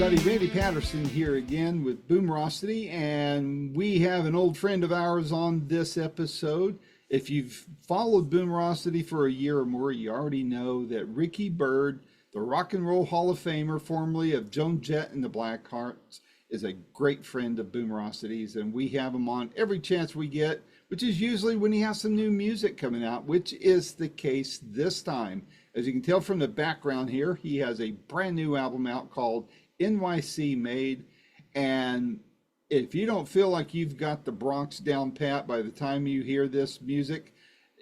everybody. Randy Patterson here again with Boomerocity, and we have an old friend of ours on this episode. If you've followed Boomerocity for a year or more, you already know that Ricky Byrd, the Rock and Roll Hall of Famer, formerly of Joan Jett and the Blackhearts, is a great friend of Boomerocity's, and we have him on every chance we get, which is usually when he has some new music coming out, which is the case this time. As you can tell from the background here, he has a brand new album out called NYC Made. And if you don't feel like you've got the Bronx down pat by the time you hear this music,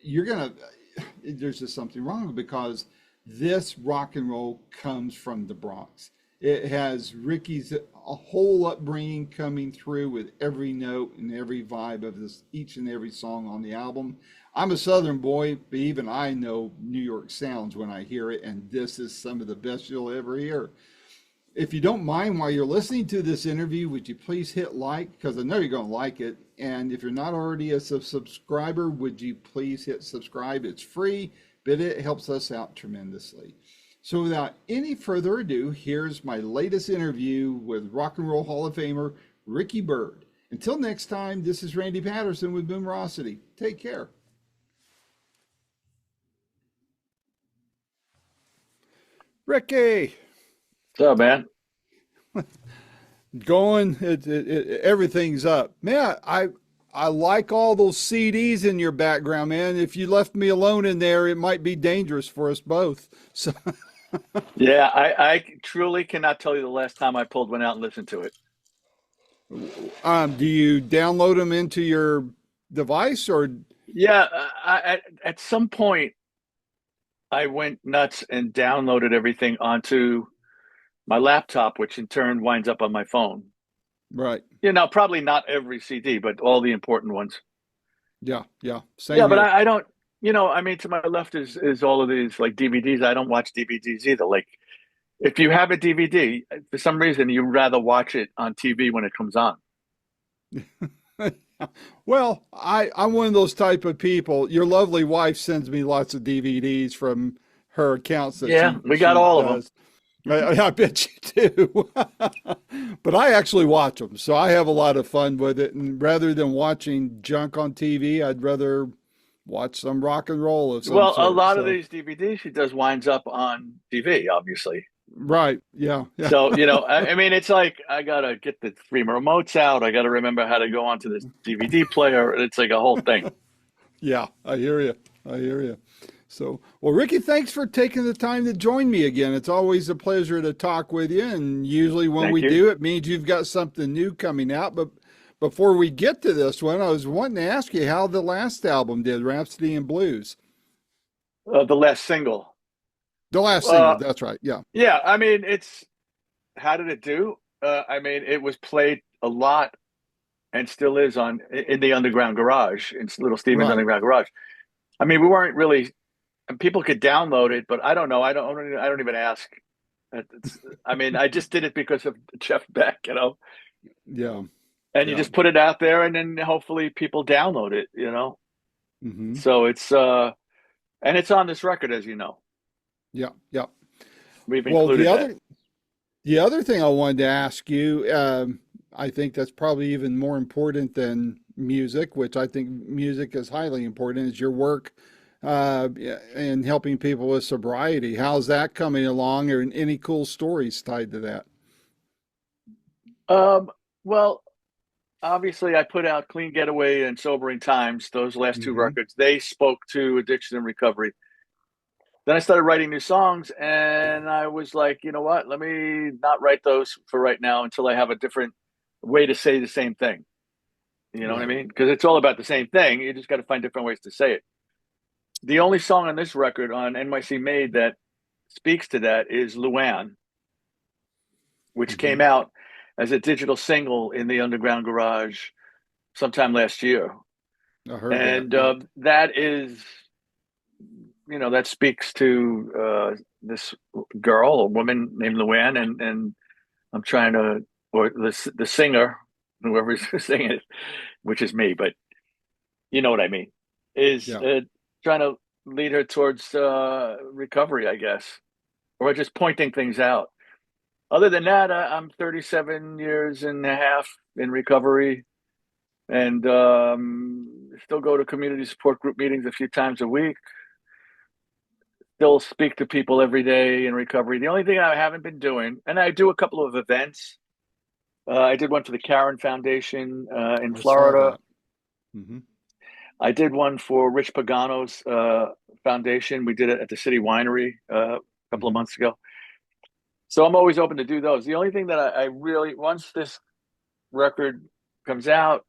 there's just something wrong, because this rock and roll comes from the Bronx. It has Ricky's a whole upbringing coming through with every note and every vibe of this, each and every song on the album. I'm a Southern boy, but even I know New York sounds when I hear it, and this is some of the best you'll ever hear. If you don't mind, while you're listening to this interview, would you please hit like, because I know you're going to like it. And if you're not already a subscriber, would you please hit subscribe? It's free, but it helps us out tremendously. So without any further ado, here's my latest interview with Rock and Roll Hall of Famer Ricky Byrd. Until next time, this is Randy Patterson with Boomerocity. Take care. Ricky. What's up, man? Going, everything's up. Man, I like all those CDs in your background, man. If you left me alone in there, it might be dangerous for us both. So Yeah, I truly cannot tell you the last time I pulled one out and listened to it. Do you download them into your device or? Yeah, at some point I went nuts and downloaded everything onto my laptop, which in turn winds up on my phone. Right. You know, probably not every CD, but all the important ones. Yeah, yeah. Same Yeah, but here. I don't, I mean, to my left is all of these like DVDs. I don't watch DVDs either. Like, if you have a DVD, for some reason, you'd rather watch it on TV when it comes on. Well, I'm one of those type of people. Your lovely wife sends me lots of DVDs from her accounts that Yeah, we got she all of them. does. I bet you do. But I actually watch them, so I have a lot of fun with it. And rather than watching junk on TV, I'd rather watch some rock and roll of some Well, a sort. lot of So, these DVDs she does winds up on TV, obviously. right. Yeah. Yeah. So, I mean, it's like I gotta get the three remotes out. I gotta remember how to go onto this DVD player. It's like a whole thing. Yeah. I hear you. I hear you. So, well, Ricky, thanks for taking the time to join me again. It's always a pleasure to talk with you. And usually when Thank we you. do, it means you've got something new coming out. But before we get to this one, I was wanting to ask you how the last album did, Rhapsody in Blues. The last single. The last single, that's right. Yeah. Yeah, I mean, how did it do? I mean, it was played a lot and still is in the Underground Garage, in Little Steven's Right. Underground Garage. I mean, we weren't really. And people could download it, but I don't know. I don't even ask. I mean, I just did it because of Jeff Beck, Yeah. And you Yeah. just put it out there, and then hopefully people download it, Hmm. So and it's on this record, as you know. Yeah. Yeah. We've Well, included that. the other thing I wanted to ask you, I think that's probably even more important than music, which I think music is highly important, is your work in helping people with sobriety. How's that coming along, or any cool stories tied to that? Well, obviously, I put out Clean Getaway and Sobering Times. Those last two Hmm. records, they spoke to addiction and recovery. Then I started writing new songs, and I was like, you know what? Let me not write those for right now until I have a different way to say the same thing. You know what I Right. mean? Because it's all about the same thing. You just got to find different ways to say it. The only song on this record on NYC Made that speaks to that is Luann, which Hmm. came out as a digital single in the Underground Garage sometime last year. I heard that. And Yeah. that is, that speaks to this girl, a woman named Luann, and I'm trying to, or the singer, whoever's singing it, which is me, but you know what I mean, is Yeah. trying to lead her towards recovery, I guess, or just pointing things out. other than that, I'm 37 years and a half in recovery, and still go to community support group meetings a few times a week. Still speak to people every day in recovery. The only thing I haven't been doing, and I do a couple of events. I did one for the Karen Foundation in I saw Florida. that. Hmm. I did one for Rich Pagano's foundation. We did it at the City Winery a couple of Hmm. months ago. So I'm always open to do those. The only thing that I really, once this record comes out,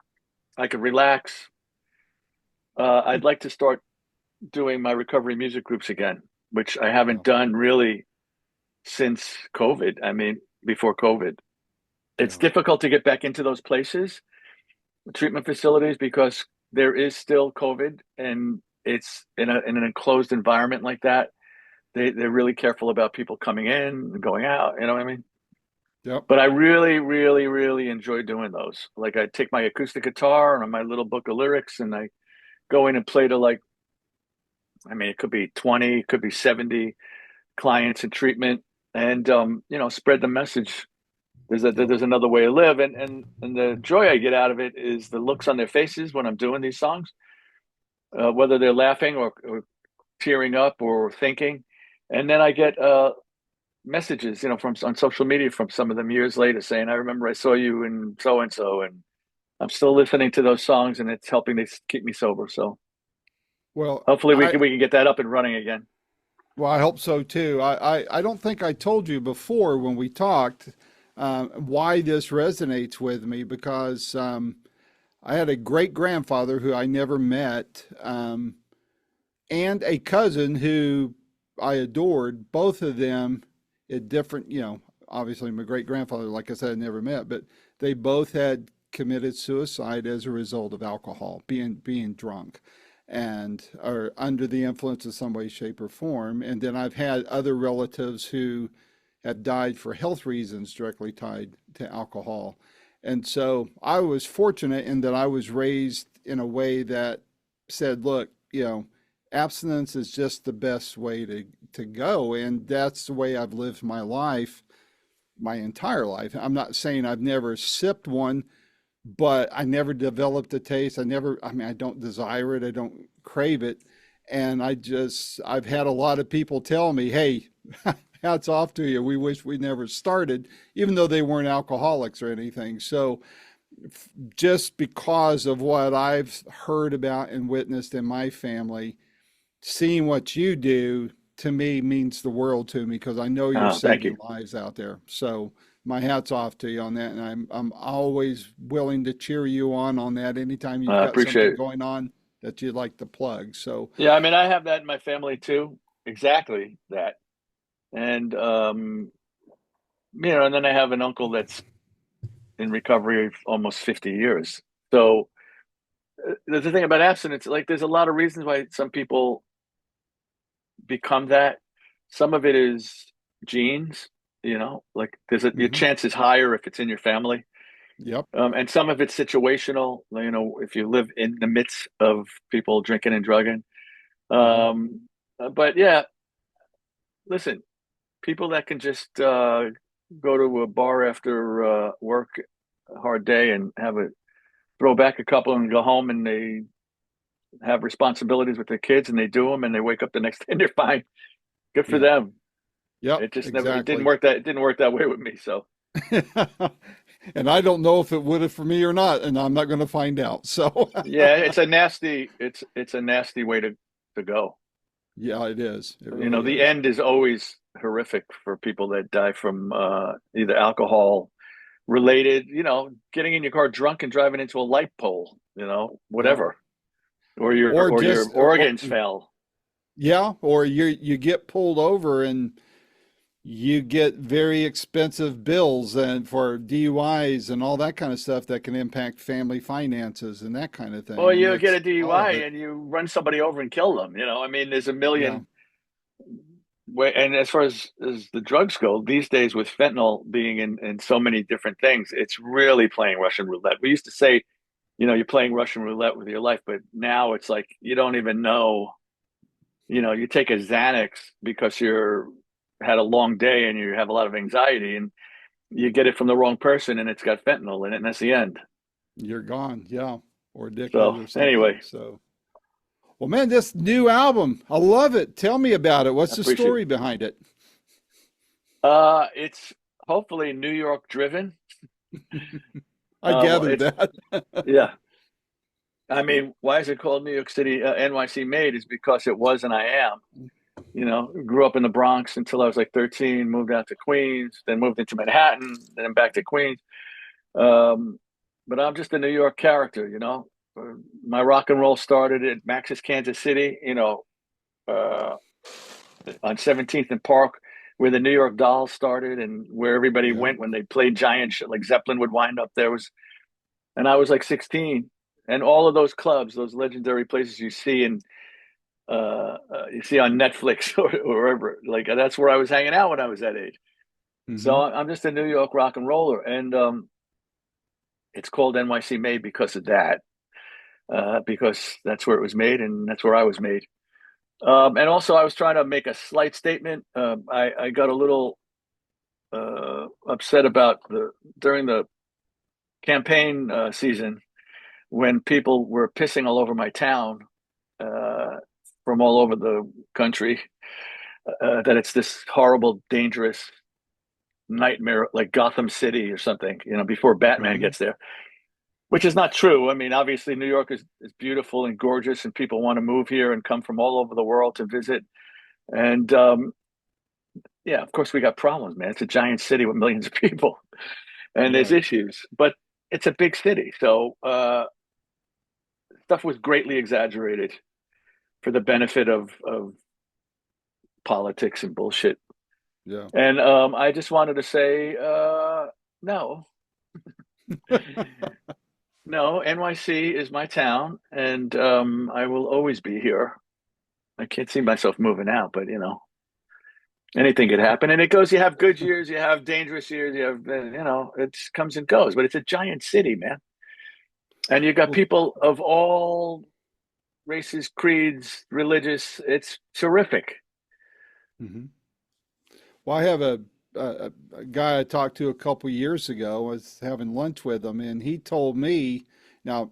I could relax. I'd like to start doing my recovery music groups again, which I Yeah. haven't done really since COVID. I mean, before COVID. It's Yeah. difficult to get back into those places, treatment facilities, because there is still COVID and it's in an enclosed environment like that. They're really careful about people coming in and going out. You know what I mean? Yep. But I really, really, really enjoy doing those. Like I take my acoustic guitar and my little book of lyrics and I go in and play to like, I mean, it could be 20, it could be 70 clients in treatment and, spread the message. Yep. There's another way to live. And the joy I get out of it is the looks on their faces when I'm doing these songs, whether they're laughing or tearing up or thinking. And then I get, messages, from on social media from some of them years later saying, "I remember I saw you in so and so, and I'm still listening to those songs, and it's helping to keep me sober." So Well, hopefully we can get that up and running again. I hope so too. I don't think I told you before when we talked why this resonates with me because I had a great grandfather who I never met, and a cousin who I adored. Both of them at different, obviously my great grandfather, like I said, I never met, but they both had committed suicide as a result of alcohol, being drunk and are under the influence of some way, shape, or form. And then I've had other relatives who have died for health reasons directly tied to alcohol. And so I was fortunate in that I was raised in a way that said, look, abstinence is just the best way to go. And that's the way I've lived my life, my entire life. I'm not saying I've never sipped one, but I never developed a taste. I mean, I don't desire it. I don't crave it. And I've had a lot of people tell me, hey, hats off to you. We wish we never started, even though they weren't alcoholics or anything. So just because of what I've heard about and witnessed in my family, seeing what you do to me means the world to me because I know you're Thank you. saving lives out there. So my hat's off to you on that, and I'm always willing to cheer you on that anytime you've I got something appreciate it. going on that you'd like to plug. So Yeah, I mean, I have that in my family too. Exactly that. And and then I have an uncle that's in recovery almost 50 years. So there's the thing about abstinence, like there's a lot of reasons why some people become that. Some of it is genes, like your mhm. chance is higher if it's in your family. Yep. And some of it's situational, if you live in the midst of people drinking and drugging. Hmm. But yeah, listen, people that can just go to a bar after work, a hard day, and have a throw back a couple and go home and they have responsibilities with their kids and they do them and they wake up the next day and they're fine. Good for Yeah. them. Yep. It just never Exactly. it didn't work that way with me. So And I don't know if it would have for me or not, and I'm not going to find out. So yeah, it's a nasty way to go. yeah, it is. It really The is. end is always horrific for people that die from either alcohol related, getting in your car drunk and driving into a light pole, Yep. whatever, or your Or or your just or, organs fail. yeah, or you get pulled over and you get very expensive bills and for DUIs and all that kind of stuff that can impact family finances and that kind of Or thing. And you get it's a all DUI of it. and you run somebody over and kill them. I mean, there's a Yeah. million way. And as far as the drugs go, these days with fentanyl being in so many different things, it's really playing Russian roulette. We used to say, you're playing Russian roulette with your life, but now it's like you don't even know. You take a Xanax because you're had a long day and you have a lot of anxiety, and you get it from the wrong person and it's got fentanyl in it, and that's the end. You're gone. Yeah. Or So addicted or something. anyway, So, well, man, this new album, I love it. Tell me about it. I What's the appreciate story behind it? it's hopefully New York driven. I Well, gathered it's that. yeah. I mean, why is it called New York City NYC Made? Is because it was and I am. Grew up in the Bronx until I was like 13, moved out to Queens, then moved into Manhattan, then back to Queens. Um, but I'm just a New York character. My rock and roll started at Max's Kansas City, uh, on 17th and Park, where the New York Dolls started and where everybody Yeah. went when they played giant shit. Like Zeppelin would wind up there. And I was like 16. And all of those clubs, those legendary places you see on Netflix or wherever, like that's where I was hanging out when I was that age. So Hmm. I'm just a New York rock and roller. And it's called NYC Made because of that, because that's where it was made and that's where I was made. And also, I was trying to make a slight statement. I got a little upset about during the campaign season when people were pissing all over my town uh, from all over the country, that it's this horrible, dangerous nightmare like Gotham City or something, before Batman Right. gets there, which is not true. I mean, obviously, New York is beautiful and gorgeous, and people want to move here and come from all over the world to visit. And yeah, of course, we got problems, man. It's a giant city with millions of people, and there's Right. issues, but it's a big city. So stuff was greatly exaggerated for the benefit of politics and bullshit. Yeah. And I just wanted to say, no, no, NYC is my town, and I will always be here. I can't see myself moving out, but anything could happen. And it goes, you have good years, you have dangerous years, you have, it comes and goes, but it's a giant city, man. And you got Well, people of all races, creeds, religious. It's terrific. mhm. Well, I have a guy I talked to a couple years ago. I was having lunch with him, and he told me, now,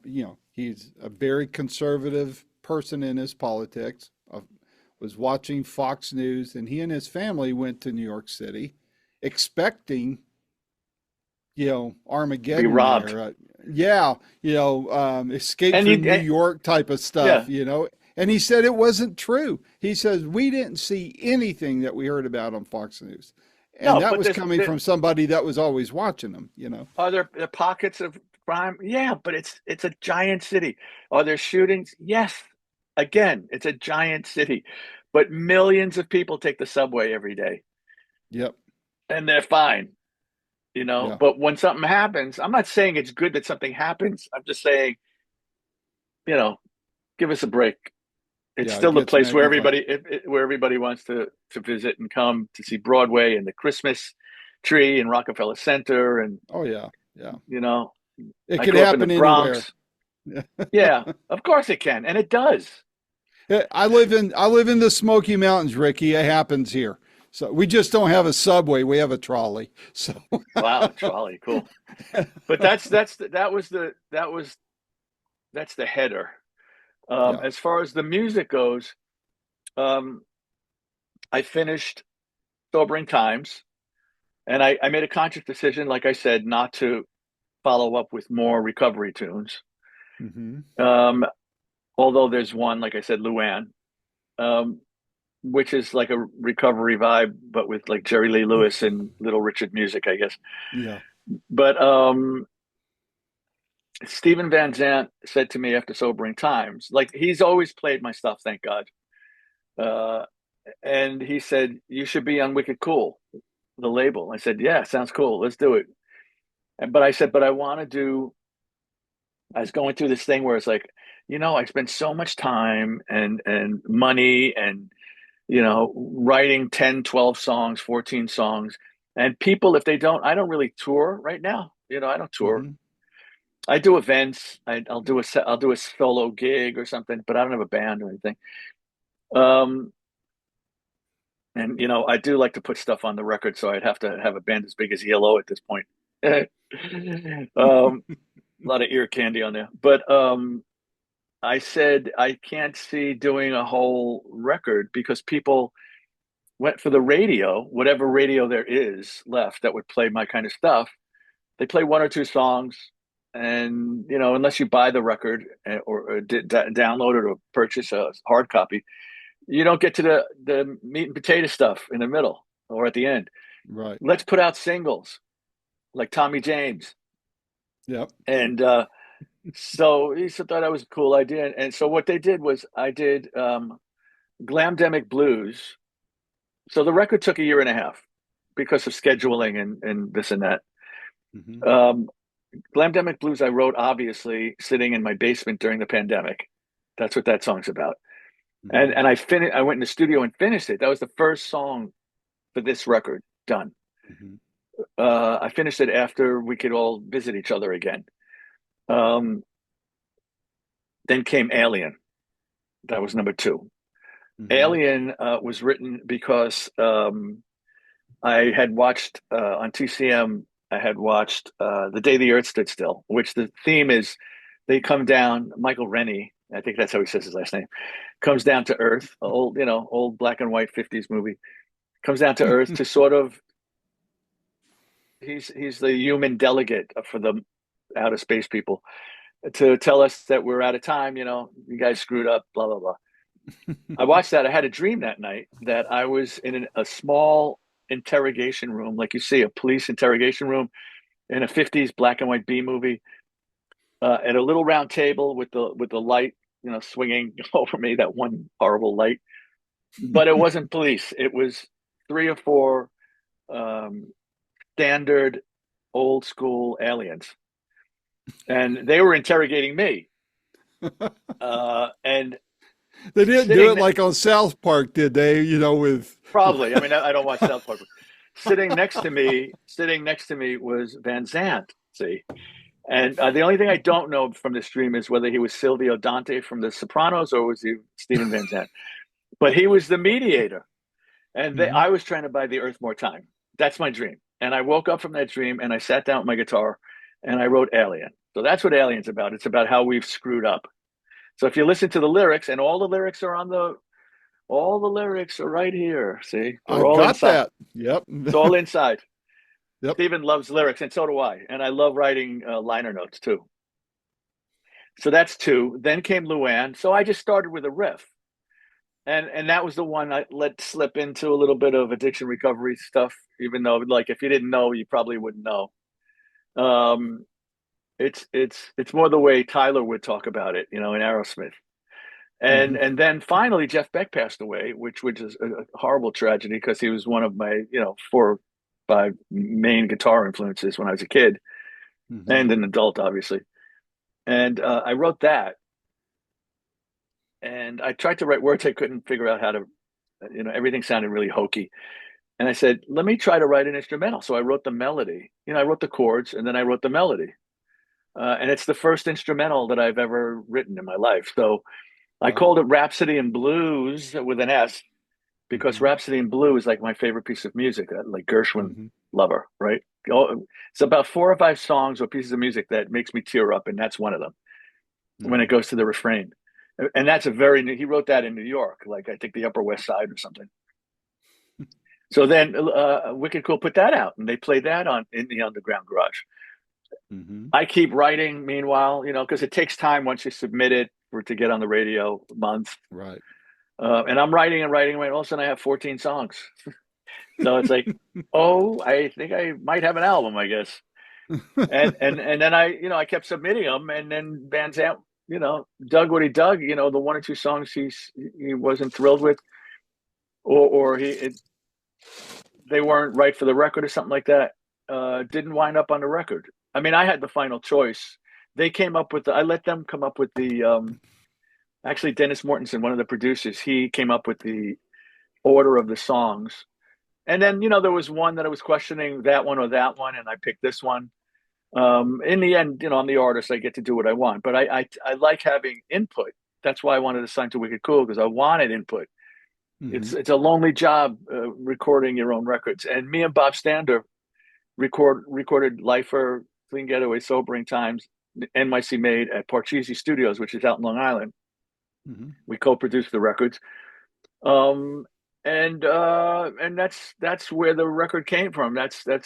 he's a very conservative person in his politics. Was watching Fox News, and he and his family went to New York City, expecting, Be Armageddon robbed. there. Yeah, Escape And you, from New York type of yeah, stuff. And he said it wasn't true. He says, we didn't see anything that we heard about on Fox News. And no, that but was coming there from somebody that was always watching them. are there pockets of crime. Yeah, but it's a giant city. Are there shootings? Yes. Again, it's a giant city, but millions of people take the subway every day, Yep. and they're fine. Yeah. But when something happens, I'm not saying it's good that something happens. I'm just saying, you know, give us a break. It's Yeah. It still the gets place where magnified. everybody wants to visit and come to see Broadway and the Christmas tree and Rockefeller Center, and Oh, yeah. Yeah. you know, It I could grew up in the happen anywhere. Bronx. Yeah, of course it can, and it does. I live in the Smoky Mountains, Ricky. It happens here. So we just don't have a subway. We have a trolley. So Wow, trolley, cool. But that's the header. yeah. As far as the music goes, um, I finished Sobering Times, and I made a conscious decision, like I said, not to follow up with more recovery tunes. Hmm. Um, although there's one, like I said, Luann, um, which is like a recovery vibe, but with like Jerry Lee Lewis and Little Richard music, I guess. Yeah. But Stephen Van Zandt said to me after Sobering Times, like he's always played my stuff, thank God. Uh, and he said, "You should be on Wicked Cool, the label." I said, "Yeah, sounds cool. Let's do it." But I said, "But I want to do." I was going through this thing where it's like, I spend so much time and money and writing 10, 12 songs, 14 songs. And people, if they don't, I don't really tour right now. I don't tour. Hmm. I do events. I'll do a solo gig or something, but I don't have a band or anything. Um, And I do like to put stuff on the record, so I'd have to have a band as big as ELO at this point. A lot of ear candy on there. But I said I can't see doing a whole record because people went for the radio, whatever radio there is left that would play my kind of stuff. They play one or two songs, and unless you buy the record or download it or purchase a hard copy, you don't get to the meat and potato stuff in the middle or at the end. Right. Let's put out singles like Tommy James. Yep. And so he thought that was a cool idea. And so what they did was I did Glamdemic Blues. So the record took a year and a half because of scheduling and this and that. Mm-hmm. Glamdemic Blues I wrote obviously sitting in my basement during the pandemic. That's what that song's about. Mm-hmm. And I went in the studio and finished it. That was the first song for this record done. Mm-hmm. I finished it after we could all visit each other again. Um, then came Alien. That was number two. Mm-hmm. Alien was written because I had watched on TCM. I had watched The Day the Earth Stood Still, which the theme is they come down. Michael Rennie, I think that's how he says his last name, comes down to Earth. Old black and white '50s movie. Comes down to Earth to sort of. He's the human delegate for the outer space people to tell us that we're out of time. You guys screwed up. Blah blah blah. I watched that. I had a dream that night that I was in a small interrogation room, like you see a police interrogation room in a '50s black and white B movie, at a little round table with the light, swinging over me, that one horrible light. But it wasn't police. It was three or four um, standard old school aliens, and they were interrogating me. And They didn't do sitting it like on South Park, did they? With probably. I mean, I don't watch South Park. Sitting next to me was Van Zandt. See, and the only thing I don't know from this dream is whether he was Silvio Dante from The Sopranos or was he Stephen Van Zandt. But he was the mediator, and Mhm. I was trying to buy the Earth more time. That's my dream. And I woke up from that dream, and I sat down with my guitar, and I wrote Alien. So that's what Alien's about. It's about how we've screwed up. So if you listen to the lyrics, and all the lyrics are right here. See, they're I've all got inside. that. Yep. It's all inside. Yep. Stephen loves lyrics, and so do I. And I love writing liner notes too. So that's two. Then came Luann. So I just started with a riff, and that was the one I let slip into a little bit of addiction recovery stuff. Even though, like, if you didn't know, you probably wouldn't know. Um, it's more the way Tyler would talk about it, in Aerosmith. And Mhm. and then finally Jeff Beck passed away, which is a horrible tragedy because he was one of my 4 or 5 main guitar influences when I was a kid Mhm. and an adult, obviously. And I wrote that, and I tried to write words. I couldn't figure out how to, everything sounded really hokey. And I said, let me try to write an instrumental. So I wrote the melody. I wrote the chords, and then I wrote the melody. And it's the first instrumental that I've ever written in my life. So I Wow. called it Rhapsody in Blues with an S because Mhm. Rhapsody in Blue is like my favorite piece of music, like Gershwin Mhm. lover, right? It's about 4 or 5 songs or pieces of music that makes me tear up, and that's one of them when it Mhm. goes to the refrain. And that's he wrote that in New York, like I think the Upper West Side or something. So then Wicked Cool put that out, and they played that on in the Underground Garage. Mhm. I keep writing, meanwhile, because it takes time once you submit it for it to get on the radio, months. Right. And I'm writing and writing, and all of a sudden I have 14 songs. So it's like, oh, I think I might have an album, I guess. And then I kept submitting them, and then Van Zandt, dug what he dug. The 1 or 2 songs he wasn't thrilled with, or they weren't right for the record or something like that. Didn't wind up on the record. I mean, I had the final choice. They came up with I let them come up with the actually Dennis Mortensen, one of the producers. He came up with the order of the songs. And then, there was one that I was questioning, that one or that one, and I picked this one. In the end, I'm the artist. I get to do what I want, but I like having input. That's why I wanted to sign to Wicked Cool, because I wanted input. Hmm. It's a lonely job recording your own records. And me and Bob Stander recorded Lifer, Clean Getaway, Sobering Times, NYC Made at Parcheesi Studios, which is out in Long Island. Hmm. We co-produced the records. Um, and that's where the record came from. That's a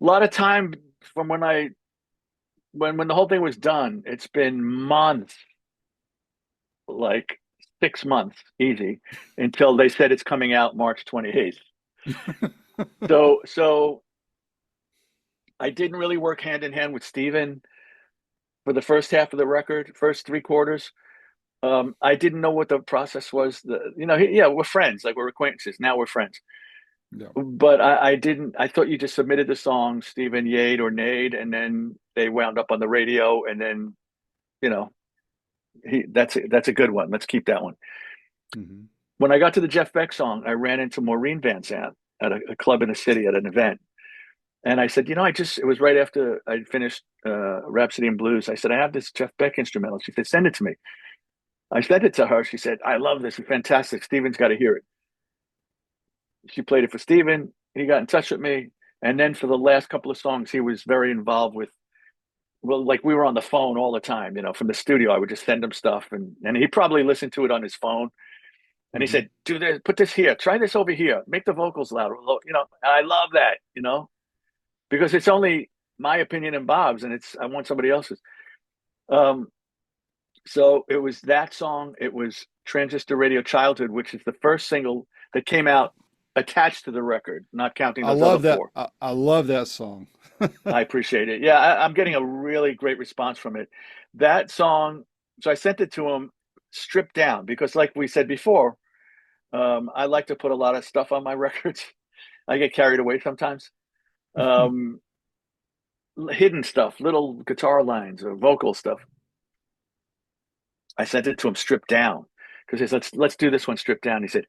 lot of time from when the whole thing was done. It's been months, like 6 months, easy, until they said it's coming out March 28th. So I didn't really work hand in hand with Steven for the first half of the record, first three quarters. I didn't know what the process was. Yeah, we're friends, like we're acquaintances. Now we're friends. Yeah. But I didn't. I thought you just submitted the song, Steven Yade or Nade, and then they wound up on the radio, and then you know, that's a good one. Let's keep that one. Hmm. When I got to the Jeff Beck song, I ran into Maureen Van Zandt at a club in the city at an event, and I said, it was right after I finished Rhapsody in Blues. I said, I have this Jeff Beck instrumental. She said, send it to me. I sent it to her. She said, I love this. It's fantastic. Steven's got to hear it. She played it for Steven. He got in touch with me. And then for the last couple of songs, he was very involved with, well, like we were on the phone all the time, from the studio. I would just send him stuff and he probably listened to it on his phone. And he Hmm. said, do this, put this here, try this over here, make the vocals louder. I love that, because it's only my opinion and Bob's, and I want somebody else's. Um, so it was that song. It was Transistor Radio Childhood, which is the first single that came out attached to the record, not counting I those other love that. four. I love that song. I appreciate it. Yeah, I'm getting a really great response from it. That song, so I sent it to him stripped down because, like we said before, I like to put a lot of stuff on my records. I get carried away sometimes. Um, Hidden stuff, little guitar lines or vocal stuff. I sent it to him stripped down because he said, let's do this one stripped down. He said,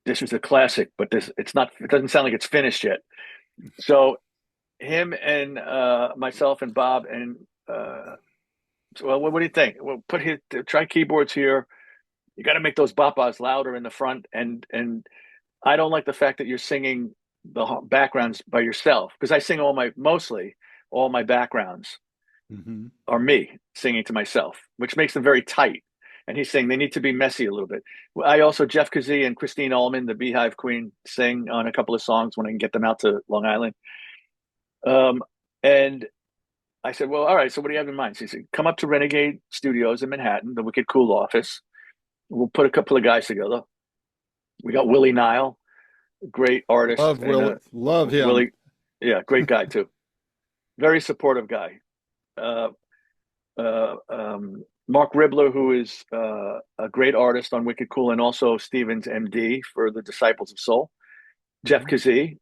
this is a classic, but it doesn't sound like it's finished yet. So him and myself and Bob and well, what do you think? Well, try keyboards here. You got to make those bapas louder in the front, and I don't like the fact that you're singing the backgrounds by yourself because I sing mostly all my backgrounds Hmm. are me singing to myself, which makes them very tight. And he's saying they need to be messy a little bit. I also Jeff Kazee and Christine Allman, the Beehive Queen, sing on a couple of songs when I can get them out to Long Island. And I said, well, all right. So what do you have in mind? So he said, come up to Renegade Studios in Manhattan, the Wicked Cool office. We'll put a couple of guys together. We got Willie Nile, great artist, Love and Will. Love him. Willie, yeah, great guy too. Very supportive guy. Uh, Mark Ribler, who is a great artist on Wicked Cool, and also Stevens MD for the Disciples of Soul. Jeff Hmm. Kazee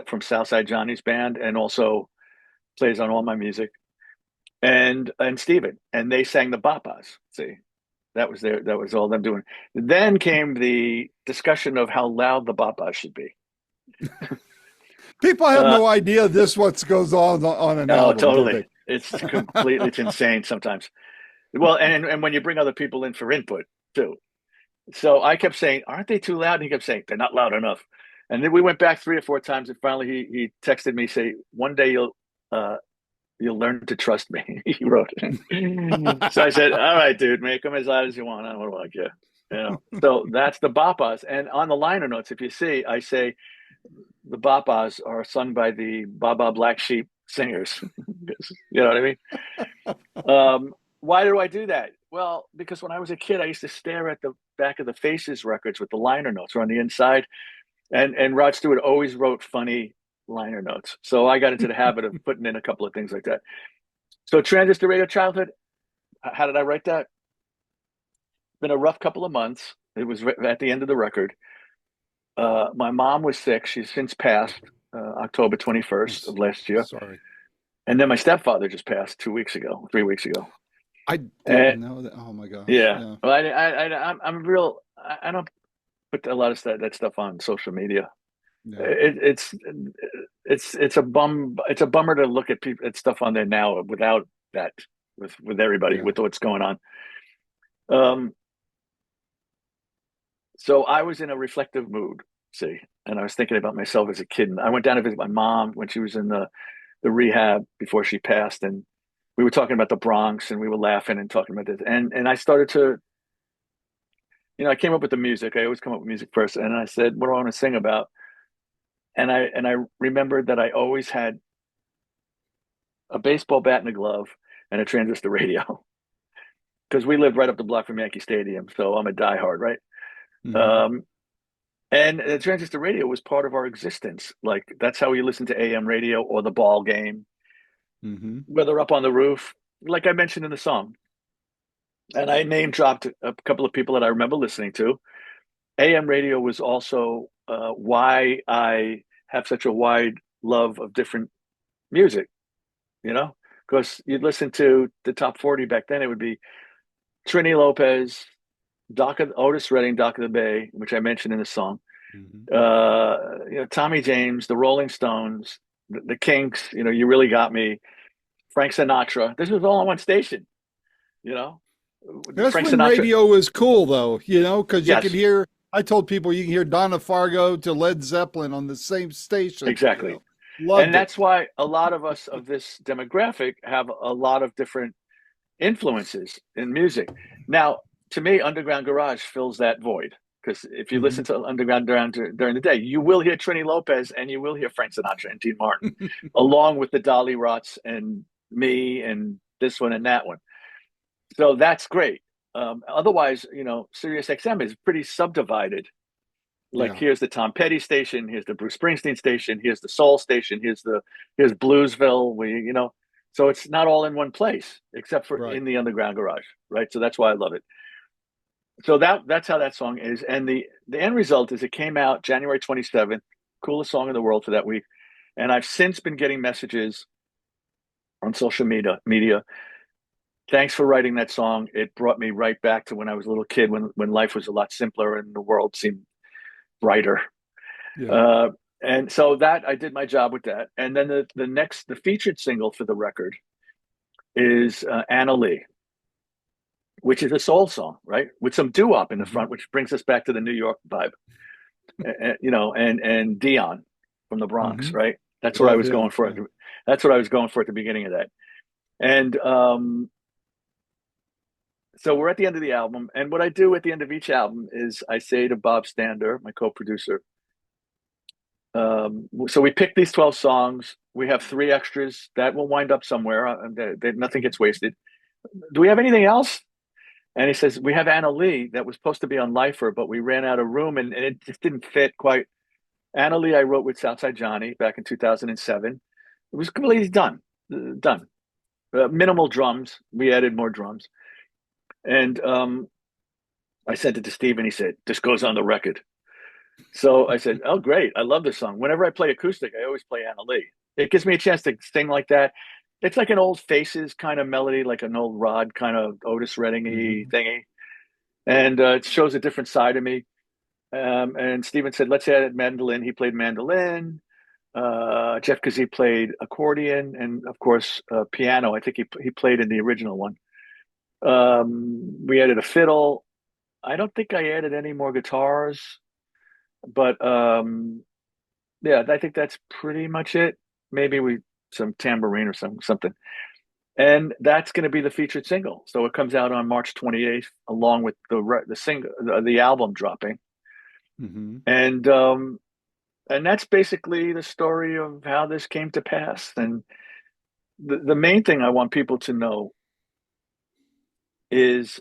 from Southside Johnny's band, and also plays on all my music. And Steven, and they sang the Bapas. See, that was all them doing. Then came the discussion of how loud the Bapas should be. People have Uh, no idea this what goes on an oh, album, do totally. they? It's insane sometimes. Well, and when you bring other people in for input too. So I kept saying, aren't they too loud? And he kept saying, they're not loud enough. And then we went back 3 or 4 times, and finally he texted me, say, one day you'll learn to trust me. He wrote. So I said, all right, dude, make them as loud as you want. I don't want to care. So that's the Bapas. And on the liner notes, if you see, I say the Bapas are sung by the Baba Black Sheep singers. You know what I mean? Why do I do that? Well, because when I was a kid, I used to stare at the back of the Faces records with the liner notes or on the inside, and Rod Stewart always wrote funny liner notes. So I got into the habit of putting in a couple of things like that. So Transistor Radio Childhood, how did I write that? Been a rough couple of months. It was at the end of the record. My mom was sick. She's since passed October 21st of last year. Sorry. And then my stepfather just passed 2 weeks ago, 3 weeks ago. I And didn't know that. Oh my gosh. yeah, Yeah. well, I'm real. I don't put a lot of that stuff on social media. Yeah. It's a it's a bummer to look at people at stuff on there now without that with everybody Yeah. with what's going on. Um, So I was in a reflective mood, see, and I was thinking about myself as a kid. And I went down to visit my mom when she was in the rehab before she passed, and we were talking about the Bronx, and we were laughing and talking about this. And I started to, I came up with the music. I always come up with music first, and I said, "What do I want to sing about?" And I remembered that I always had a baseball bat and a glove and a transistor radio because we lived right up the block from Yankee Stadium, so I'm a diehard, right? Mm-hmm. Um, And the transistor radio was part of our existence. Like that's how we listened to AM radio or the ball game, Mm-hmm. whether up on the roof, like I mentioned in the song. And I name dropped a couple of people that I remember listening to. AM radio was also why I have such a wide love of different music, you know, because you'd listen to the top 40 back then, it would be Trini Lopez, Otis Redding, Dock of the Bay, which I mentioned in the song. Mm-hmm. Tommy James, the Rolling Stones, the Kinks, You Really Got Me, Frank Sinatra. This was all on one station, you know. That's Frank when Sinatra, radio was cool, though, because you could yes, hear. I told people you can hear Donna Fargo to Led Zeppelin on the same station. exactly. And Loved it. that's why a lot of us of this demographic have a lot of different influences in music. Now, to me, Underground Garage fills that void. Because if you Mm-hmm. listen to Underground during the day, you will hear Trini Lopez and you will hear Frank Sinatra and Dean Martin, along with the Dolly Rots and me and this one and that one. So that's great. Otherwise, Sirius XM is pretty subdivided. Like Yeah. here's the Tom Petty station, here's the Bruce Springsteen station, here's the Soul station, here's Bluesville. So it's not all in one place, except for Right. in the Underground Garage, right? So that's why I love it. So that's how that song is, and the end result is it came out January 27th, coolest song in the world for that week, and I've since been getting messages on social media. Thanks for writing that song. It brought me right back to when I was a little kid, when life was a lot simpler and the world seemed brighter. Yeah. Uh, and so that I did my job with that. And then the featured single for the record is Anna Lee, which is a soul song, right? With some doo-wop in the Mm-hmm. front, which brings us back to the New York vibe. And Dion from the Bronx, Mm-hmm. right? That's what I Love was him. going for. Yeah. That's what I was going for at the beginning of that. And so we're at the end of the album, and what I do at the end of each album is I say to Bob Stander, my co-producer, so we pick these 12 songs. We have three extras that will wind up somewhere. Nothing gets wasted. Do we have anything else? And he says, we have Anna Lee that was supposed to be on Lifer, but we ran out of room and it just didn't fit quite. Anna Lee, I wrote with Southside Johnny back in 2007. It was completely done, done. Minimal drums. We added more drums. And I sent it to Steve and he said, this goes on the record. So I said, oh, great. I love this song. Whenever I play acoustic, I always play Anna Lee. It gives me a chance to sing like that. It's like an old Faces kind of melody, like an old Rod kind of Otis Redding-y Mm-hmm. thingy. And it shows a different side of me. And Steven said, let's add mandolin. He played mandolin. Jeff Kazee played accordion and, of course, piano. I think he played in the original one. We added a fiddle. I don't think I added any more guitars, but yeah, I think that's pretty much it. Maybe some tambourine or something. And that's going to be the featured single. So it comes out on March 28th, along with the single, the album dropping. Mm-hmm. And that's basically the story of how this came to pass. And the main thing I want people to know is,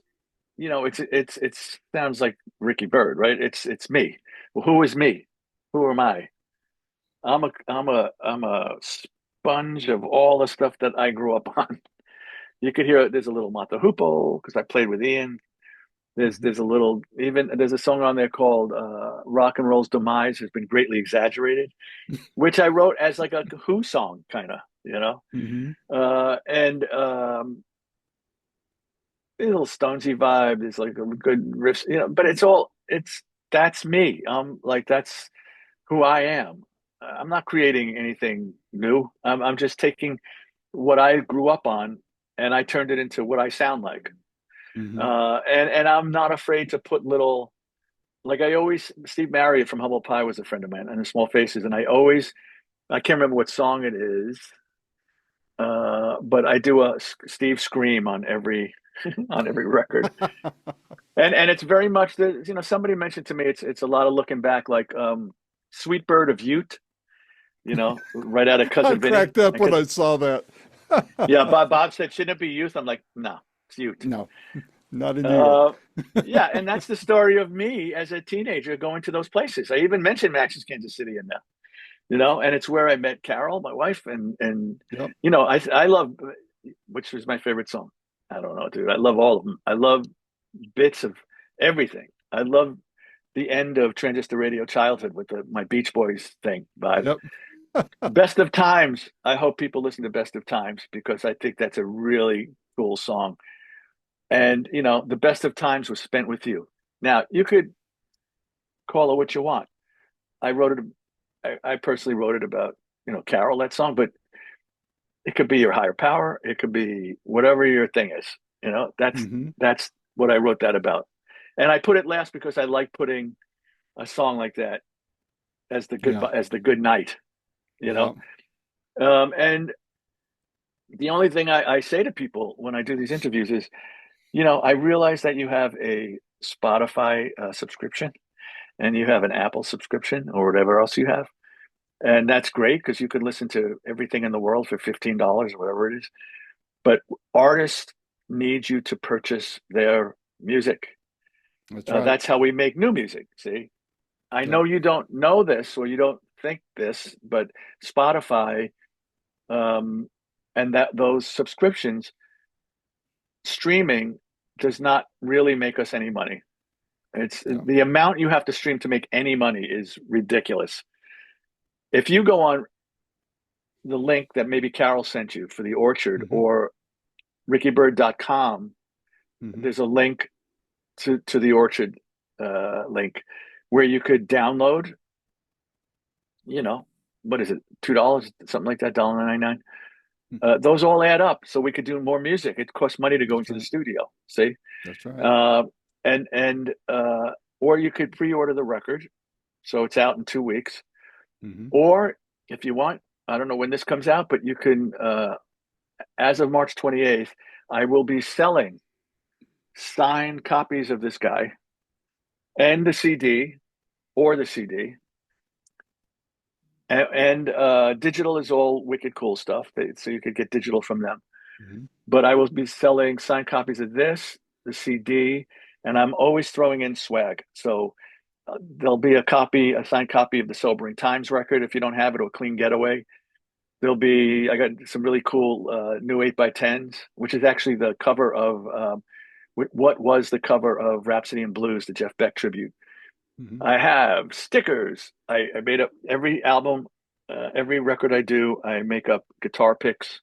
it sounds like Ricky Byrd, right? It's me. Well, who is me? Who am I? I'm a sponge of all the stuff that I grew up on. You could hear there's a little Mata Hoopo because I played with Ian. Mm-hmm. There's a song on there called Rock and Roll's Demise has been greatly exaggerated, which I wrote as like a Who song, kind of, Mm-hmm. and a little Stonesy vibe. There's like a good riff, but that's me. Like that's who I am. I'm not creating anything new. I'm just taking what I grew up on and I turned it into what I sound like. Mm-hmm. And I'm not afraid to put little like I always, Steve Marriott from Humble Pie was a friend of mine, and the Small Faces, and I can't remember what song it is, but I do a Steve scream on every on every record, and it's very much the somebody mentioned to me it's a lot of looking back, like Sweet Bird of Ute, right out of I Cousin Vinny. cracked up when Because I saw that. yeah, Bob said, shouldn't it be youth? I'm like, no, it's Ute. No, not in New York. Uh, yeah, and that's the story of me as a teenager going to those places. I even mentioned Max's Kansas City in there, and it's where I met Carol, my wife, and Yep. I love, which was my favorite song. I don't know, dude. I love all of them. I love bits of everything. I love the end of Transistor Radio Childhood with my Beach Boys thing vibe. Yep. Best of Times. I hope people listen to Best of Times because I think that's a really cool song. And the best of times was spent with you. Now you could call it what you want. I wrote it. I personally wrote it about Carol, that song, but it could be your higher power. It could be whatever your thing is. That's Hmm. that's what I wrote that about. And I put it last because I like putting a song like that Yeah. as the good night. You Yeah. know, and the only thing I say to people when I do these interviews is, I realize that you have a Spotify subscription and you have an Apple subscription or whatever else you have. And that's great because you can listen to everything in the world for $15 or whatever it is. But artists need you to purchase their music. That's right. That's how we make new music. See, I Yep. know you don't know this or you don't think this, but Spotify um, and that those subscriptions streaming does not really make us any money. It's Yeah. the amount you have to stream to make any money is ridiculous. If you go on the link that maybe Carol sent you for the Orchard Hmm. or rickybird.com, Hmm. there's a link to the Orchard link where you could download, you know, what is it, $2, something like that, $1.99. Those all add up, so we could do more music. It costs money to go That's into the right. studio. See, That's right. uh, and or you could pre-order the record, so it's out in 2 weeks. Hmm. Or if you want, I don't know when this comes out, but you can. As of March 28th, I will be selling signed copies of this guy and the CD or the CD. And digital is all wicked cool stuff. So you could get digital from them. Hmm. But I will be selling signed copies of this, the CD, and I'm always throwing in swag. So there'll be a signed copy of the Sobering Times record if you don't have it, or Clean Getaway. I got some really cool new 8x10s, which is actually the cover of what was the cover of Rhapsody in Blues, the Jeff Beck tribute. Hmm. I have stickers. I made up every album, every record I do. I make up guitar picks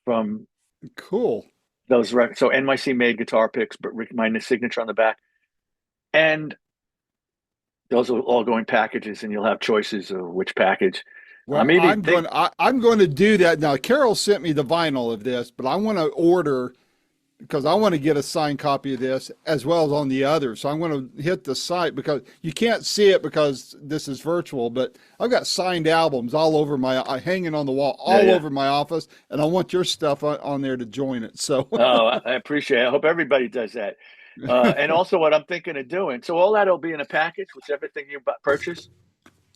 from Cool. those records. So NYC Made guitar picks, but my signature on the back. And those are all going packages, and you'll have choices of which package. Well, Maybe think, I'm going to do that now. Carol sent me the vinyl of this, but I want to order because I want to get a signed copy of this as well as on the other. So I'm going to hit the site because you can't see it because this is virtual, but I've got signed albums all over hanging on the wall yeah, all yeah. over my office, and I want your stuff on there to join it. So, Oh, I appreciate it. I hope everybody does that. And also, what I'm thinking of doing, so all that will be in a package with everything you purchase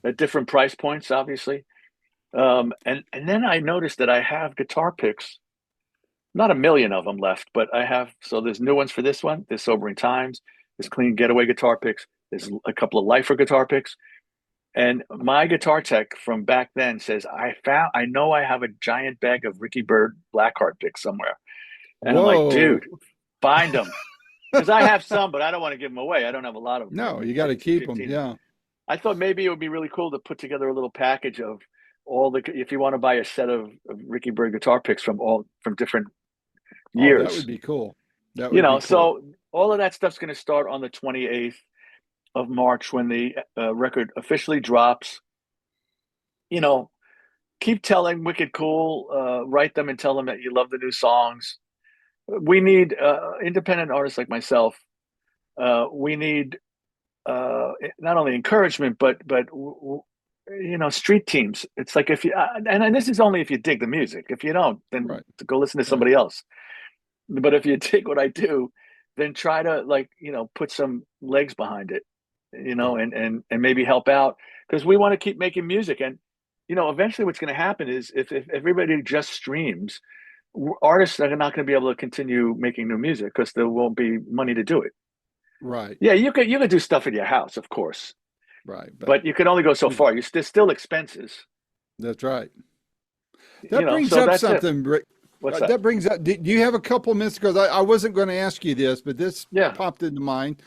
at different price points, obviously. And then I noticed that I have guitar picks, not a million of them left, but I have. So there's new ones for this one. There's Sobering Times. There's Clean Getaway guitar picks. There's a couple of Lifer guitar picks. And my guitar tech from back then says, I know I have a giant bag of Ricky Byrd Blackheart picks somewhere. And I'm like, whoa. dude, find them. Because I have some, but I don't want to give them away. I don't have a lot of them, No, maybe you got to 10, keep them. 15. Yeah. I thought maybe it would be really cool to put together a little package of if you want to buy a set of Ricky Byrd guitar picks from different Oh, that would years. be cool. That would be cool. So all of that stuff's going to start on the 28th of March when the record officially drops. You know, keep telling Wicked Cool, write them and tell them that you love the new songs. We need independent artists like myself. We need not only encouragement, but street teams. It's like if you and this is only if you dig the music. If you don't, then Right. go listen to Right. somebody else. But if you dig what I do, then try to like put some legs behind it, Right. and maybe help out because we want to keep making music. And eventually, what's going to happen is if everybody just streams, artists are not going to be able to continue making new music because there won't be money to do it. Right. Yeah, you could do stuff in your house, of course, Right. But but you can only go so far. There's still expenses, that's right. That brings So up that's it. something, Rick. What's that? That brings up. Do you have a couple minutes? Because I wasn't going to ask you this, but this Yeah. popped into mind.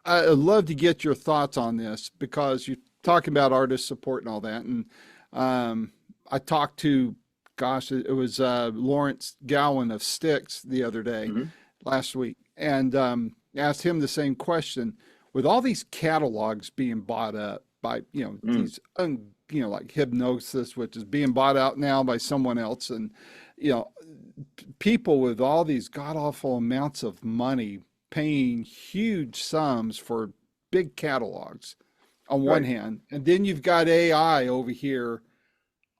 I'd love to get your thoughts on this because you're talking about artist support and all that. And I talked to, gosh, it was Lawrence Gowan of Styx the other day, Hmm. last week, and asked him the same question. With all these catalogs being bought up by, Mm. these, like Hypnosis, which is being bought out now by someone else, and, you know, people with all these god awful amounts of money paying huge sums for big catalogs on one Right. hand, and then you've got AI over here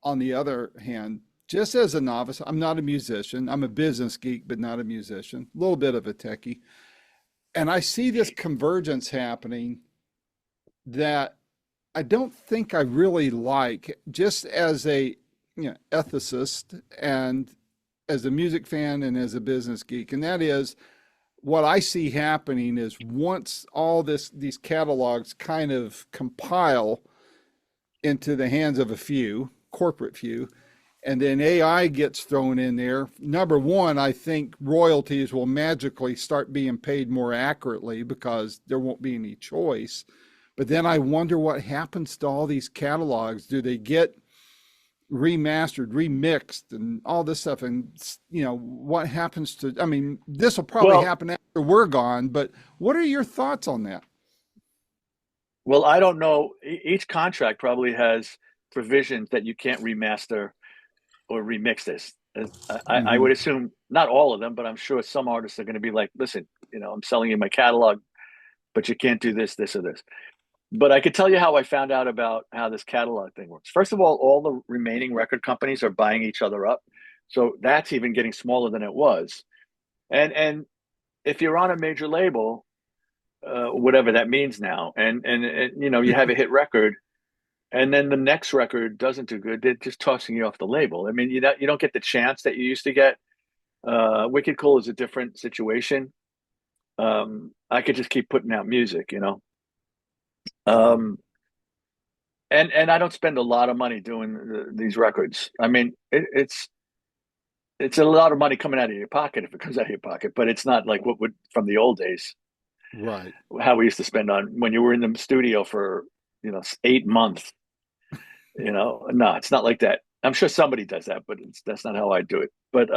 on the other hand. Just as a novice, I'm not a musician. I'm a business geek, but not a musician, a little bit of a techie. And I see this convergence happening that I don't think I really like, just as a ethicist and as a music fan and as a business geek. And that is what I see happening is once all these catalogs kind of compile into the hands of a few, corporate few, and then AI gets thrown in there. Number one, I think royalties will magically start being paid more accurately because there won't be any choice. But then I wonder what happens to all these catalogs. Do they get remastered, remixed, and all this stuff? And, what happens to, I mean, this will probably Well, happen after we're gone, but what are your thoughts on that? well, I don't know. Each contract probably has provisions that you can't remaster or remix this. I Mm-hmm. would assume not all of them, but I'm sure some artists are going to be like, listen, I'm selling you my catalog, but you can't do this, this, or this. But I could tell you how I found out about how this catalog thing works. First of all the remaining record companies are buying each other up. So that's even getting smaller than it was. And if you're on a major label, whatever that means now, and you have a hit record, and then the next record doesn't do good, they're just tossing you off the label. I mean, you don't get the chance that you used to get. Wicked Cool is a different situation. I could just keep putting out music. Right. Um, and I don't spend a lot of money doing these records. I mean, it's a lot of money coming out of your pocket if it comes out of your pocket, but it's not like what would from the old days, Right. how we used to spend on when you were in the studio for 8 months. No, it's not like that. I'm sure somebody does that, but that's not how I do it. But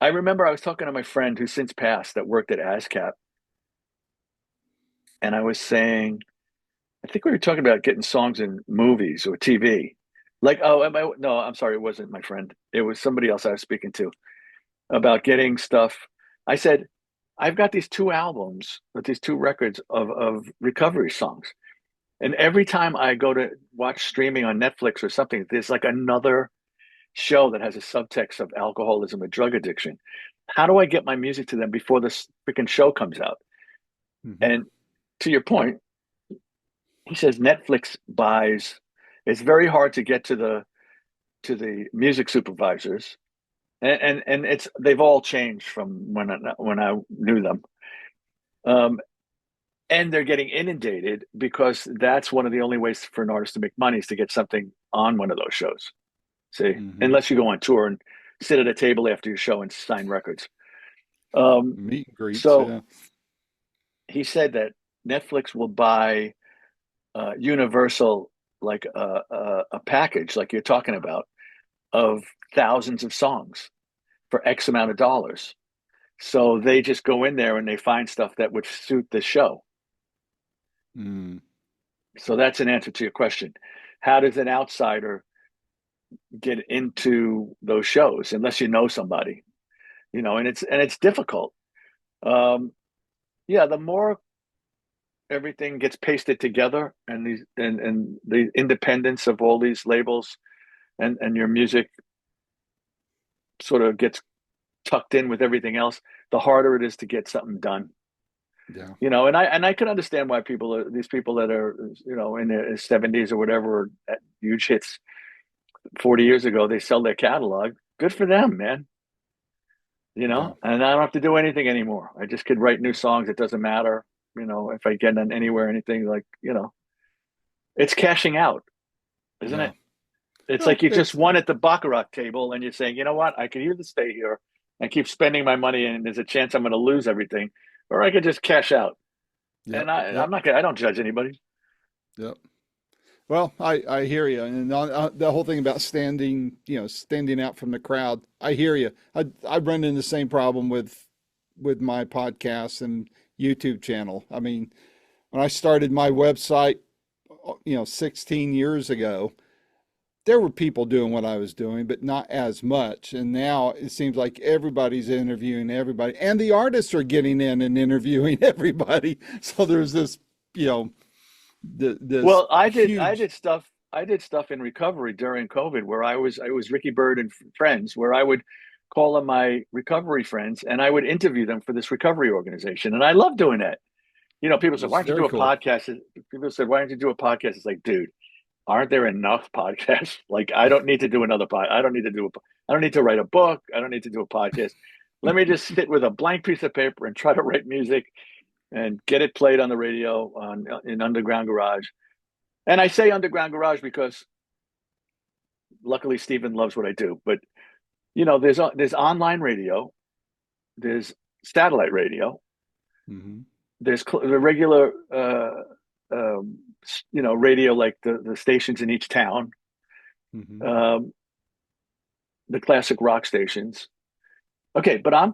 I remember I was talking to my friend who's since passed that worked at ASCAP, and I was saying, I think we were talking about getting songs in movies or TV. Like, oh, no, I'm sorry, it wasn't my friend. It was somebody else I was speaking to about getting stuff. I said, I've got these two albums with these two records of recovery songs. And every time I go to watch streaming on Netflix or something, there's like another show that has a subtext of alcoholism or drug addiction. How do I get my music to them before this freaking show comes out? Mm-hmm. And to your point, he says Netflix buys. It's very hard to get to the music supervisors, and it's they've all changed from when I knew them. Um, and they're getting inundated because that's one of the only ways for an artist to make money is to get something on one of those shows. See, Mm-hmm. unless you go on tour and sit at a table after your show and sign records. Um, Meet and greets. so Yeah. he said that Netflix will buy Universal like a package, like you're talking about, of thousands of songs for X amount of dollars. So they just go in there and they find stuff that would suit the show. Mm. So that's an answer to your question. How does an outsider get into those shows unless you know somebody? And it's difficult. Um, yeah, the more. everything gets pasted together, and the independence of all these labels, and your music sort of gets tucked in with everything else, the harder it is to get something done. Yeah. And I can understand why these people that are, in their 70s or whatever, at huge hits 40 years ago, they sell their catalog. Good for them, man. Yeah. And I don't have to do anything anymore. I just could write new songs. It doesn't matter, if I get on anywhere, anything, like, it's cashing out, isn't Yeah. it? It's Well, like you just it's won at the baccarat table, and you're saying, you know what, I could either stay here and keep spending my money, and there's a chance I'm going to lose everything, or I could just cash out. yep. And Yep. I don't judge anybody. Yep. Well, I hear you, and the whole thing about standing out from the crowd. I hear you. I run into the same problem with my podcast and YouTube channel. I mean, when I started my website, 16 years ago, there were people doing what I was doing, but not as much. And now it seems like everybody's interviewing everybody, and the artists are getting in and interviewing everybody. So there's this, you know, this Well, I huge, did stuff. I did stuff in recovery during COVID where I was Ricky Byrd and friends, where I would call on my recovery friends and I would interview them for this recovery organization. And I love doing that. People it said, was why don't you very do a cool. podcast? People said, why don't you do a podcast? It's like, dude, aren't there enough podcasts? Like, I don't need to do another pod. I don't need to write a book. I don't need to do a podcast. Let me just sit with a blank piece of paper and try to write music and get it played on the radio in Underground Garage. And I say Underground Garage because luckily Stephen loves what I do. But there's online radio, there's satellite radio, Hmm. there's the regular radio, like the stations in each town, Hmm. um, the classic rock stations. Okay, but I am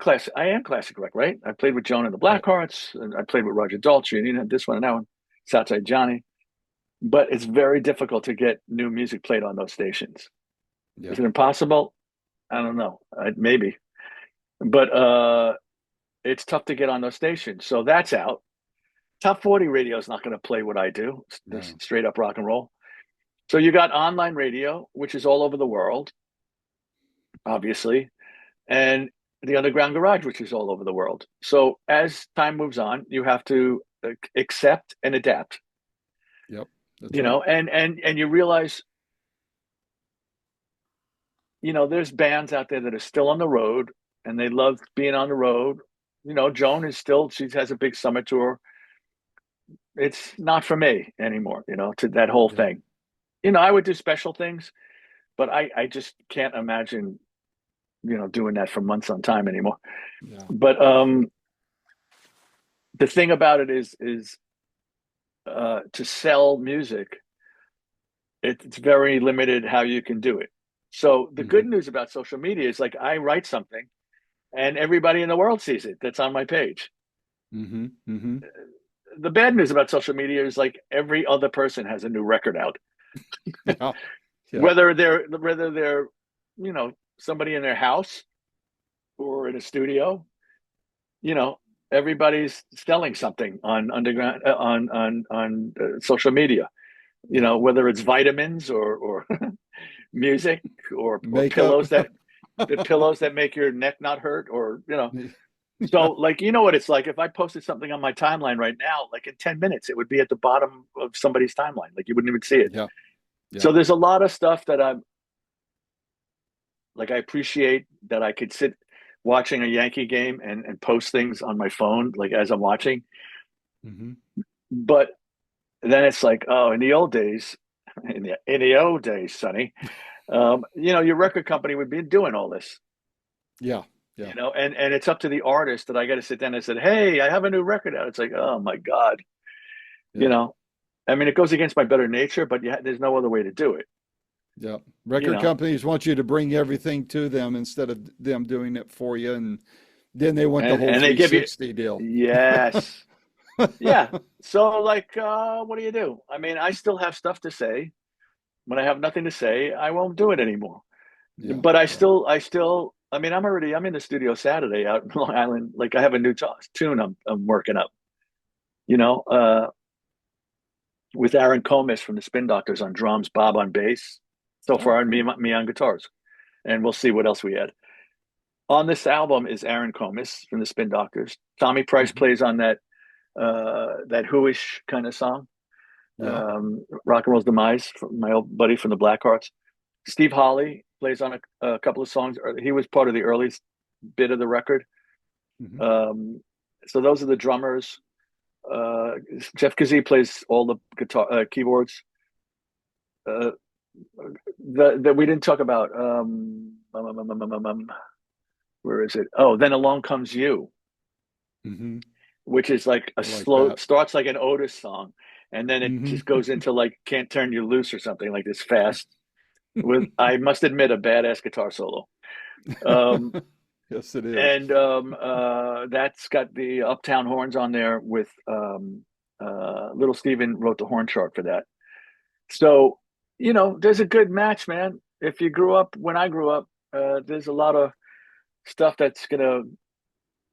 classic rock, right? I played with Joan and the Right. Blackhearts, and I played with Roger Daltrey, and this one and that one, Southside Johnny. But it's very difficult to get new music played on those stations. Yeah. Is it impossible? I don't know. Maybe, but it's tough to get on those stations. So that's out. Top 40 radio is not going to play what I do, No. straight up rock and roll. So you got online radio, which is all over the world, obviously, and the Underground Garage, which is all over the world. So as time moves on, you have to accept and adapt. Yep. That's right. And you realize, there's bands out there that are still on the road and they love being on the road. Joan she has a big summer tour. It's not for me anymore, to that whole Yeah. thing. I would do special things, but I just can't imagine, doing that for months on time anymore. Yeah. But the thing about it is to sell music, it's very limited how you can do it. So the Hmm. good news about social media is, like, I write something and everybody in the world sees it that's on my page. Hmm. Hmm. The bad news about social media is, like, every other person has a new record out, Yeah. Yeah. whether they're somebody in their house or in a studio. you know Everybody's selling something on underground social media, Yeah. whether it's vitamins or music, or Makeup. pillows that make your neck not hurt, or so, like, what it's like if I posted something on my timeline right now, like in 10 minutes it would be at the bottom of somebody's timeline, like you wouldn't even see it. Yeah. Yeah. So there's a lot of stuff that I'm like, I appreciate that I could sit watching a Yankee game and post things on my phone, like as I'm watching. Hmm. But then it's like, oh, in the old days, in the old days, Sonny, your record company would be doing all this, Yeah. Yeah. and it's up to the artist that I got to sit down and say, hey, I have a new record out. It's like, oh my God, you Yeah. know, I mean, it goes against my better nature, but yeah, there's no other way to do it, Yeah. you Record know, companies want you to bring everything to them instead of them doing it for you. And then they want the whole and they give you, 360 deal. yes, yeah. So, like, what do? I mean, I still have stuff to say. When I have nothing to say, I won't do it anymore. Yeah. But Yeah. I mean, I'm in the studio Saturday out in Long Island. Like, I have a new tune I'm working up, you know. with Aaron Comis from the Spin Doctors on drums, Bob on bass, so Oh, far, and cool. me on guitars. And we'll see what else we add. On this album is Aaron Comis from the Spin Doctors. Tommy Price Hmm. plays on that Who-ish kind of song, Yeah. Rock and Roll's Demise, from my old buddy from the Blackhearts. Steve Holley plays on a couple of songs. He was part of the early bit of the record. Hmm. Um, so those are the drummers. Jeff Kazee plays all the guitar keyboards. Uh, that we didn't talk about. Where is it? Oh, then along comes you, Hmm. which is like a I like slow, that. starts like an Otis song, and then it Hmm. just goes into like "Can't Turn You Loose" or something like this fast. With, I must admit, a badass guitar solo. Um, Yes, it is. and that's got the Uptown Horns on there with Little Steven wrote the horn chart for that. So, there's a good match, man. If you grew up when I grew up, there's a lot of stuff that's gonna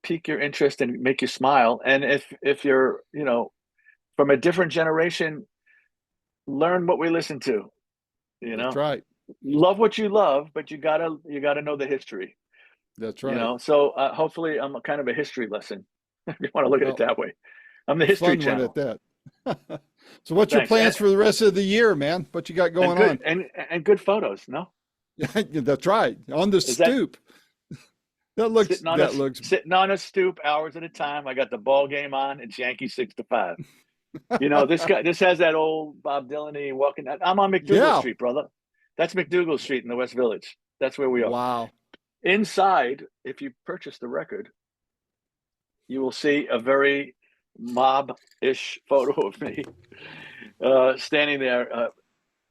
pique your interest and make you smile. And if you're, from a different generation, learn what we listen to. You That's know, right. love what you love, but you gotta know the history. That's right. So hopefully, I'm a kind of a history lesson. If you want to look at it Well, that way, I'm the a History fun one at Channel. that. So, what's your Thanks, plans for the rest of the year, man? What you got and going good on? and good photos. No, That's right. On the is that stoop. That looks. sitting on a That looks. sitting on a stoop hours at a time? I got the ball game on. It's Yankee 6-5. This has that old Bob Dylan walking. I'm on McDougal Yeah. Street, brother. That's McDougal Street in the West Village. That's where we are. Wow. Inside, if you purchase the record, you will see a very mob-ish photo of me standing there.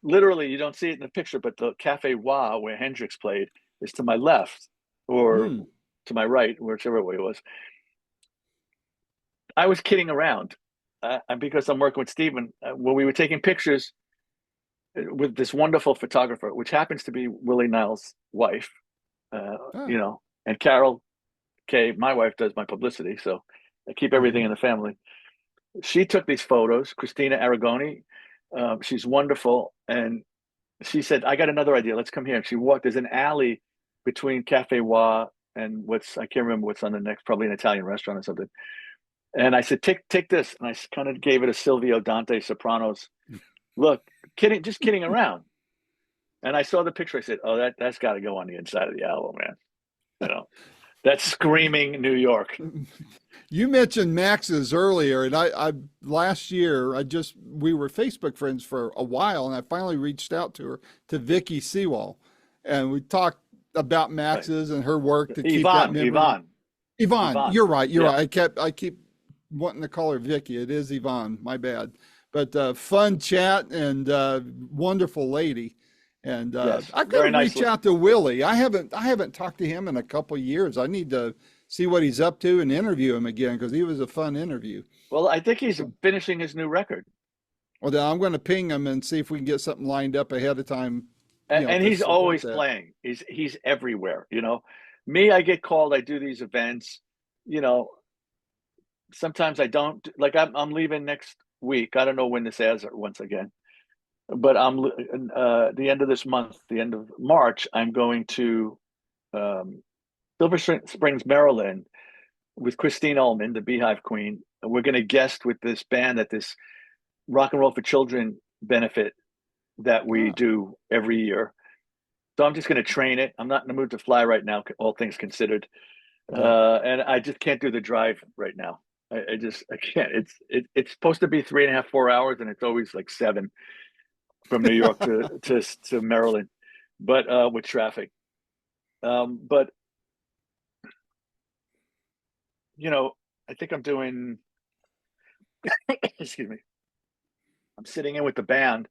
Literally, you don't see it in the picture, but the Cafe Wah, where Hendrix played, is to my left or Hmm. to my right, whichever way it was. I was kidding around because I'm working with Stephen. When we were taking pictures with this wonderful photographer, which happens to be Willie Niles' wife, Ah. and Carol Kay, my wife, does my publicity, so I keep everything Hmm. in the family. She took these photos, Christina Aragoni. She's wonderful. And she said, I got another idea. Let's come here. And she walked, there's an alley between Cafe Wa and I can't remember what's on the next, probably an Italian restaurant or something. And I said, take this. And I kind of gave it a Silvio Dante Sopranos look, just kidding around. And I saw the picture. I said, oh, that's got to go on the inside of the album, man. You know, that's screaming New York. You mentioned Max's earlier, and I last year we were Facebook friends for a while, and I finally reached out to her, to Vicky Sewall, and we talked about Right. Max's and her work to keep that Yvonne, memory. Yvonne, Yvonne, Yvonne. you're right. You're Yeah. right. I keep wanting to call her Vicky. It is Yvonne. My bad. But fun chat and wonderful lady. And Yes. I've got to Very nice. reach out to Willie. I haven't talked to him in a couple of years. I need to see what he's up to and interview him again because he was a fun interview. Well, I think he's So, finishing his new record, well, then I'm going to ping him and see if we can get something lined up ahead of time. and To he's support always that. playing. He's everywhere. Me, I get called. I do these events. You know, sometimes I don't. Like I'm leaving next week. I don't know when this airs once again, but I'm the end of this month, the end of March. I'm going to um, Silver Springs, Maryland, with Christine Ullman, the Beehive Queen. We're going to guest with this band at this Rock and Roll for Children benefit that we Ah, do every year. So I'm just going to train it. I'm not in the mood to fly right now, all things considered, yeah. and I just can't do the drive right now. I can't. It's supposed to be 3.5, 4 hours, and it's always like 7 from New York to Maryland, but with traffic. But you know, I think I'm doing. Excuse me. I'm sitting in with the band,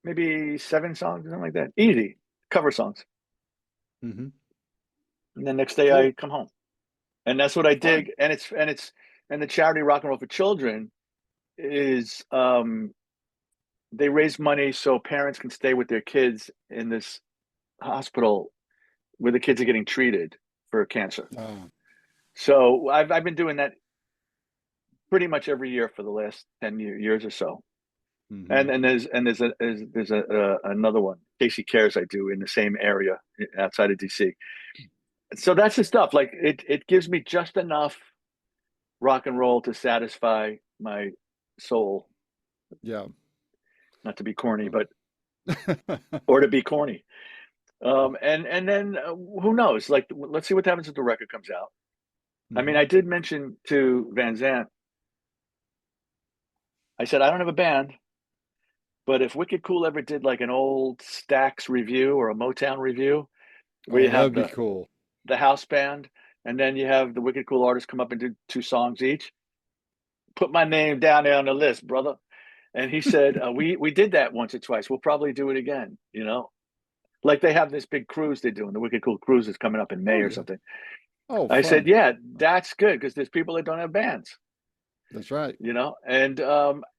maybe 7 songs, something like that. Easy cover songs, Hmm. and then next day I Cool. come home, and that's what I Fun. dig. And the charity Rock and Roll for Children is they raise money so parents can stay with their kids in this hospital where the kids are getting treated for cancer. Ah, So I've been doing that pretty much every year for the last 10 years or so. Mm-hmm. There's another one, Casey Cares, I do in the same area outside of DC. So that's the stuff. Like it gives me just enough rock and roll to satisfy my soul. Yeah. Not to be corny, but or to be corny. And then who knows? Like, let's see what happens if the record comes out. I mean, I did mention to Van Zant, I said, I don't have a band, but if Wicked Cool ever did like an old Stax review or a Motown review, where you have that'd be cool. The house band, and then you have the Wicked Cool artists come up and do 2 songs each, put my name down there on the list, brother. And he said, we did that once or twice. We'll probably do it again, you know? Like they have this big cruise they're doing. The Wicked Cool cruise is coming up in May or something. Oh, I fun. said, yeah, that's good because there's people that don't have bands. That's right. You know, and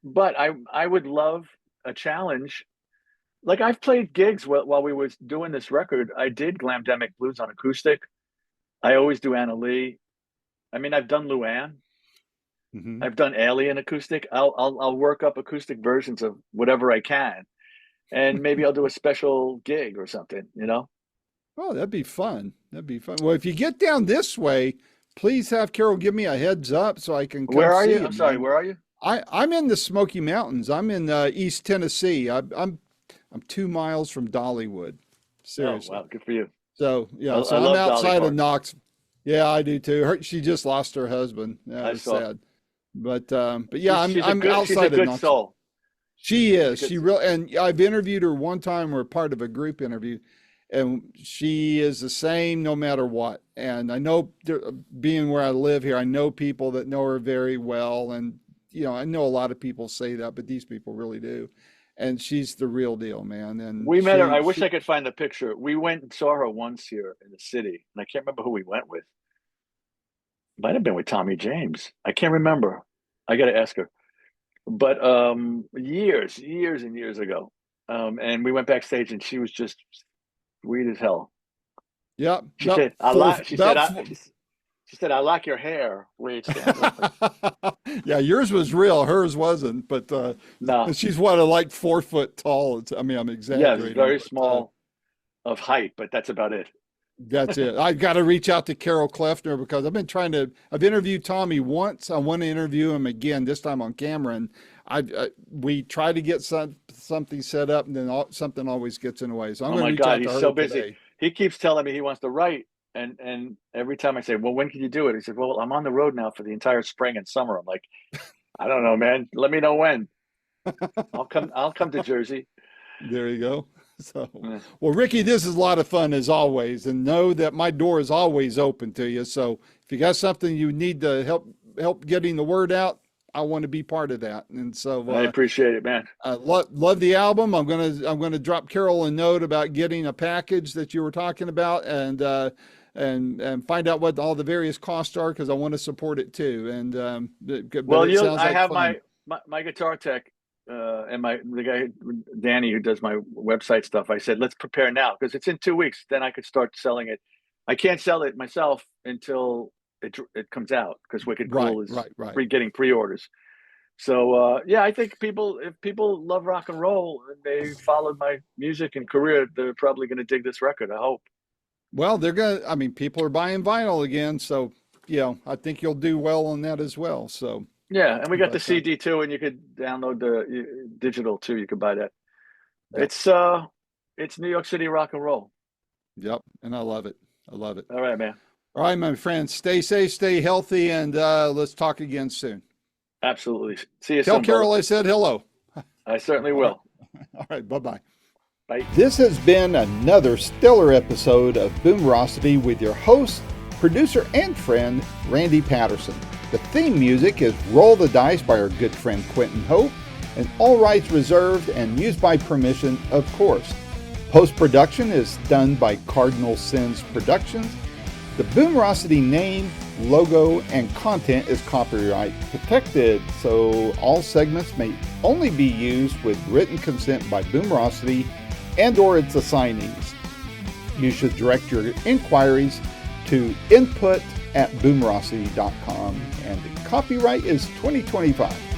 but I would love a challenge. Like I've played gigs while we was doing this record. I did Glamdemic Blues on acoustic. I always do Anna Lee. I mean, I've done Luann. Mm-hmm. I've done Alien acoustic. I'll work up acoustic versions of whatever I can, and maybe I'll do a special gig or something. You know. Oh, that'd be fun. That'd be fun. Well, if you get down this way, please have Carol give me a heads up so I can come Where are see you? I'm sorry. Where are you? I'm in the Smoky Mountains. I'm in East Tennessee. I'm 2 miles from Dollywood. Seriously. Oh, wow, good for you. So yeah, I I'm love outside Dolly of Knox. Yeah, I do too. She just lost her husband. Yeah, it's sad. But yeah, I'm outside she's a good of Knox. soul. She is. She really, and I've interviewed her one time. We're part of a group interview, and she is the same no matter what. And I know, being where I live here, I know people that know her very well, and I know a lot of people say that, but these people really do. And she's the real deal, man. And we met her. I wish I could find the picture. We went and saw her once here in the city, and I can't remember who we went with. Might have been with Tommy James. I can't remember. I got to ask her. But years and years ago, and we went backstage, and she was just sweet as hell. Yeah. She said, "I like." She said, "I like your hair." Wait, yeah, yours was real. Hers wasn't. But no, she's like 4 foot tall. I mean, I'm exaggerating. Yeah, very small of height, but that's about it. That's it. I got to reach out to Carol Kleffner because I've interviewed Tommy once. I want to interview him again, this time on camera. And we try to get something set up, and then something always gets in the way. So I'm going to reach out to her. He's so busy. Today. He keeps telling me he wants to write. And every time I say, well, when can you do it? He said, well, I'm on the road now for the entire spring and summer. I'm like, I don't know, man. Let me know when. I'll come to Jersey. There you go. So, well, Ricky, this is a lot of fun as always, and know that my door is always open to you. So if you got something you need to help getting the word out, I want to be part of that. And so I appreciate it, man. I love the album. I'm gonna drop Carol a note about getting a package that you were talking about, and find out what all the various costs are, because I want to support it too. And I have my guitar tech. And the guy Danny who does my website stuff, I said, let's prepare now because it's in 2 weeks. Then I could start selling it. I can't sell it myself until it comes out because Wicked Cool is getting pre-orders. So yeah, I think if people love rock and roll and they followed my music and career, they're probably going to dig this record. I hope. Well, people are buying vinyl again, so I think you'll do well on that as well. So. Yeah, and we got the CD too, and you could download the digital too. You could buy that. Yep. It's New York City rock and roll. Yep, and I love it. I love it. All right, man. All right, my friend. Stay safe, stay healthy, and let's talk again soon. Absolutely. See you soon. Tell Carol I said hello. I certainly will. All right, bye-bye. Bye. This has been another stellar episode of Boomerocity with your host, producer, and friend, Randy Patterson. The theme music is Roll the Dice by our good friend Quentin Hope, and all rights reserved and used by permission, of course. Post-production is done by Cardinal Sins Productions. The Boomerocity name, logo, and content is copyright protected, so all segments may only be used with written consent by Boomerocity and or its assignees. You should direct your inquiries to input at boomerocity.com, and the copyright is 2025.